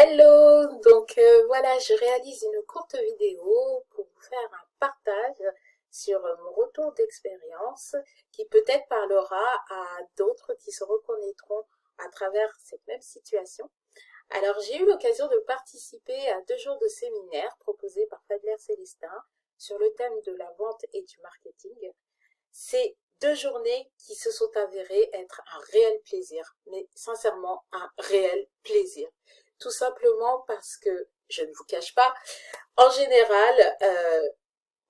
Hello, voilà, je réalise une courte vidéo pour vous faire un partage sur mon retour d'expérience qui peut-être parlera à d'autres qui se reconnaîtront à travers cette même situation. Alors, j'ai eu l'occasion de participer à 2 jours de séminaire proposés par Fadler Célestin sur le thème de la vente et du marketing. C'est 2 journées qui se sont avérées être un réel plaisir, mais sincèrement un réel plaisir. Tout simplement parce que, je ne vous cache pas, en général,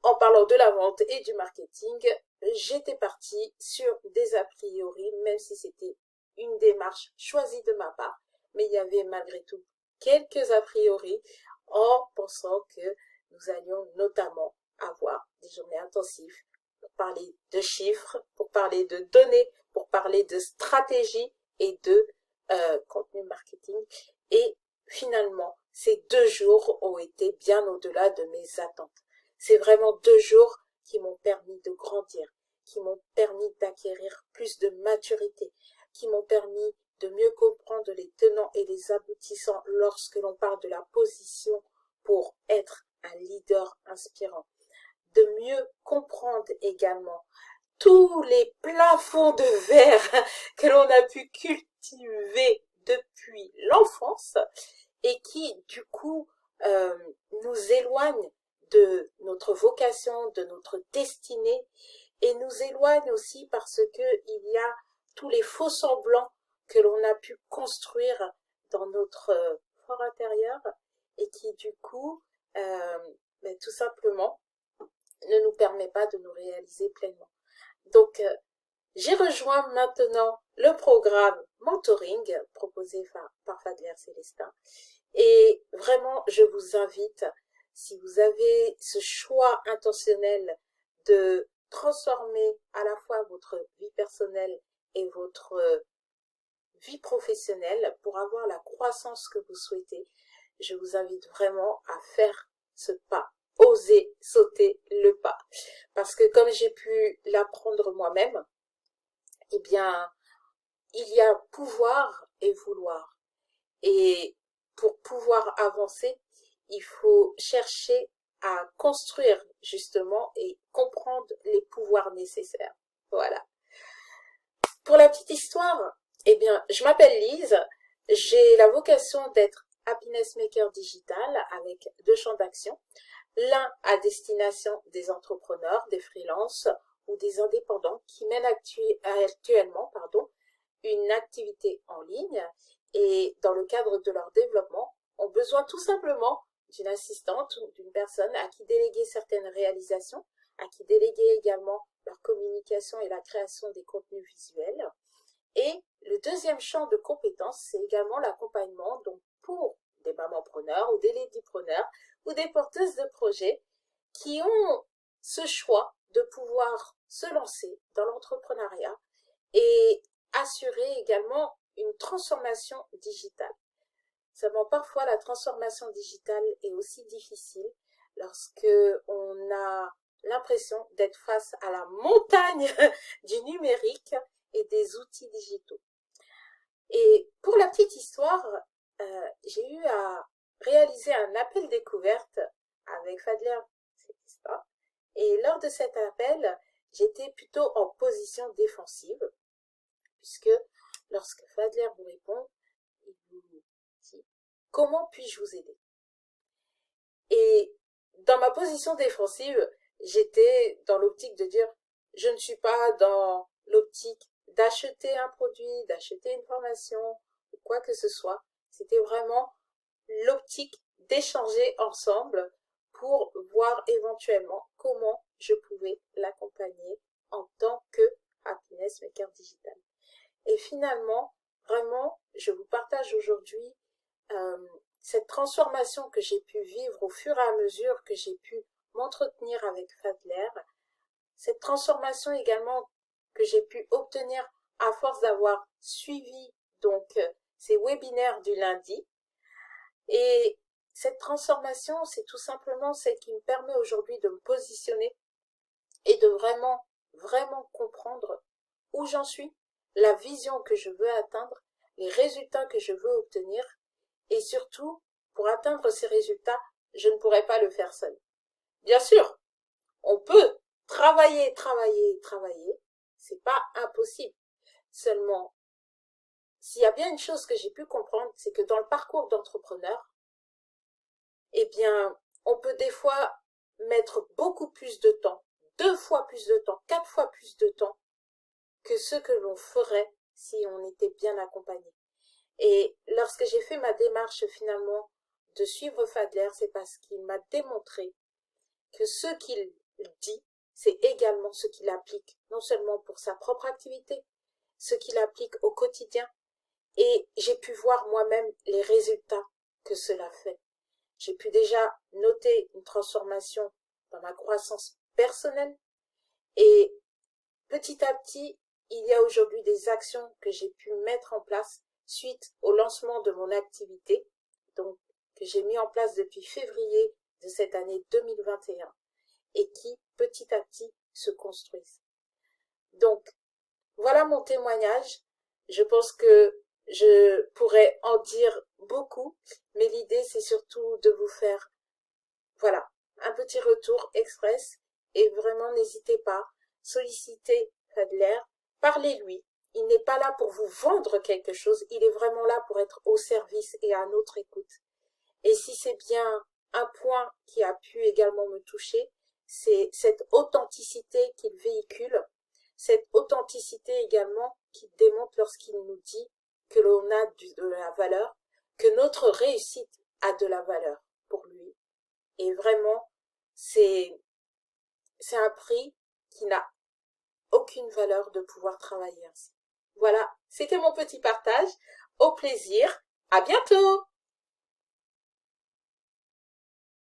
en parlant de la vente et du marketing, j'étais partie sur des a priori, même si c'était une démarche choisie de ma part, mais il y avait malgré tout quelques a priori en pensant que nous allions notamment avoir des journées intensives pour parler de chiffres, pour parler de données, pour parler de stratégie et de contenu marketing. Et finalement, ces 2 jours ont été bien au-delà de mes attentes. C'est vraiment 2 jours qui m'ont permis de grandir, qui m'ont permis d'acquérir plus de maturité, qui m'ont permis de mieux comprendre les tenants et les aboutissants lorsque l'on parle de la position pour être un leader inspirant, de mieux comprendre également tous les plafonds de verre que l'on a pu cultiver depuis l'enfance et qui, du coup, nous éloignent de notre vocation, de notre destinée, et nous éloignent aussi parce que il y a tous les faux semblants que l'on a pu construire dans notre fort intérieur et qui, du coup, tout simplement, ne nous permet pas de nous réaliser pleinement. Donc, j'ai rejoint maintenant le programme Mentoring proposé par Fadler Célestin. Et vraiment, je vous invite, si vous avez ce choix intentionnel de transformer à la fois votre vie personnelle et votre vie professionnelle pour avoir la croissance que vous souhaitez, je vous invite vraiment à faire ce pas. Oser sauter le pas. Parce que comme j'ai pu l'apprendre moi-même, eh bien, il y a pouvoir et vouloir. Et pour pouvoir avancer, il faut chercher à construire justement et comprendre les pouvoirs nécessaires. Voilà. Pour la petite histoire, eh bien, je m'appelle Lise, j'ai la vocation d'être happiness maker digital avec 2 champs d'action. L'un à destination des entrepreneurs, des freelances ou des indépendants qui mènent actuellement une activité en ligne et dans le cadre de leur développement ont besoin tout simplement d'une assistante ou d'une personne à qui déléguer certaines réalisations, à qui déléguer également leur communication et la création des contenus visuels. Et le 2e champ de compétences, c'est également l'accompagnement donc pour des mamanpreneurs ou des ladypreneurs ou des porteuses de projets qui ont ce choix de pouvoir se lancer dans l'entrepreneuriat et assurer également une transformation digitale. Seulement parfois la transformation digitale est aussi difficile lorsque on a l'impression d'être face à la montagne du numérique et des outils digitaux. Et pour la petite histoire, j'ai eu à réaliser un appel découverte avec Fadler Célestin. Et lors de cet appel, j'étais plutôt en position défensive, puisque lorsque Fadler vous répond, il vous dit « Comment puis-je vous aider ?» Et dans ma position défensive, j'étais dans l'optique de dire « Je ne suis pas dans l'optique d'acheter un produit, d'acheter une formation, ou quoi que ce soit. » C'était vraiment l'optique d'échanger ensemble pour voir éventuellement comment je pouvais l'accompagner en tant que happiness maker digital. Et finalement, vraiment, je vous partage aujourd'hui cette transformation que j'ai pu vivre au fur et à mesure que j'ai pu m'entretenir avec Fadler, cette transformation également que j'ai pu obtenir à force d'avoir suivi donc ces webinaires du lundi. Et cette transformation, c'est tout simplement celle qui me permet aujourd'hui de me positionner et de vraiment comprendre où j'en suis, la vision que je veux atteindre, les résultats que je veux obtenir et surtout pour atteindre ces résultats, je ne pourrais pas le faire seul. Bien sûr, on peut travailler, travailler, travailler, c'est pas impossible. Seulement, s'il y a bien une chose que j'ai pu comprendre, c'est que dans le parcours d'entrepreneur, eh bien, on peut des fois mettre beaucoup plus de temps, 2 fois plus de temps, 4 fois plus de temps que ce que l'on ferait si on était bien accompagné. Et lorsque j'ai fait ma démarche finalement de suivre Fadler, c'est parce qu'il m'a démontré que ce qu'il dit, c'est également ce qu'il applique, non seulement pour sa propre activité, ce qu'il applique au quotidien. Et j'ai pu voir moi-même les résultats que cela fait. J'ai pu déjà noter une transformation dans ma croissance personnelle et petit à petit, il y a aujourd'hui des actions que j'ai pu mettre en place suite au lancement de mon activité, donc que j'ai mis en place depuis février de cette année 2021 et qui, petit à petit, se construisent. Donc, voilà mon témoignage. Je pense que je pourrais en dire beaucoup, mais l'idée, c'est surtout de vous faire, voilà, un petit retour express et vraiment n'hésitez pas, sollicitez Fadler, parlez-lui. Il n'est pas là pour vous vendre quelque chose, il est vraiment là pour être au service et à notre écoute. Et si c'est bien un point qui a pu également me toucher, c'est cette authenticité qu'il véhicule, cette authenticité également qu'il démontre lorsqu'il nous dit que l'on a de la valeur, que notre réussite a de la valeur pour lui. Et vraiment, c'est un prix qui n'a aucune valeur de pouvoir travailler ainsi. Voilà, c'était mon petit partage. Au plaisir. À bientôt!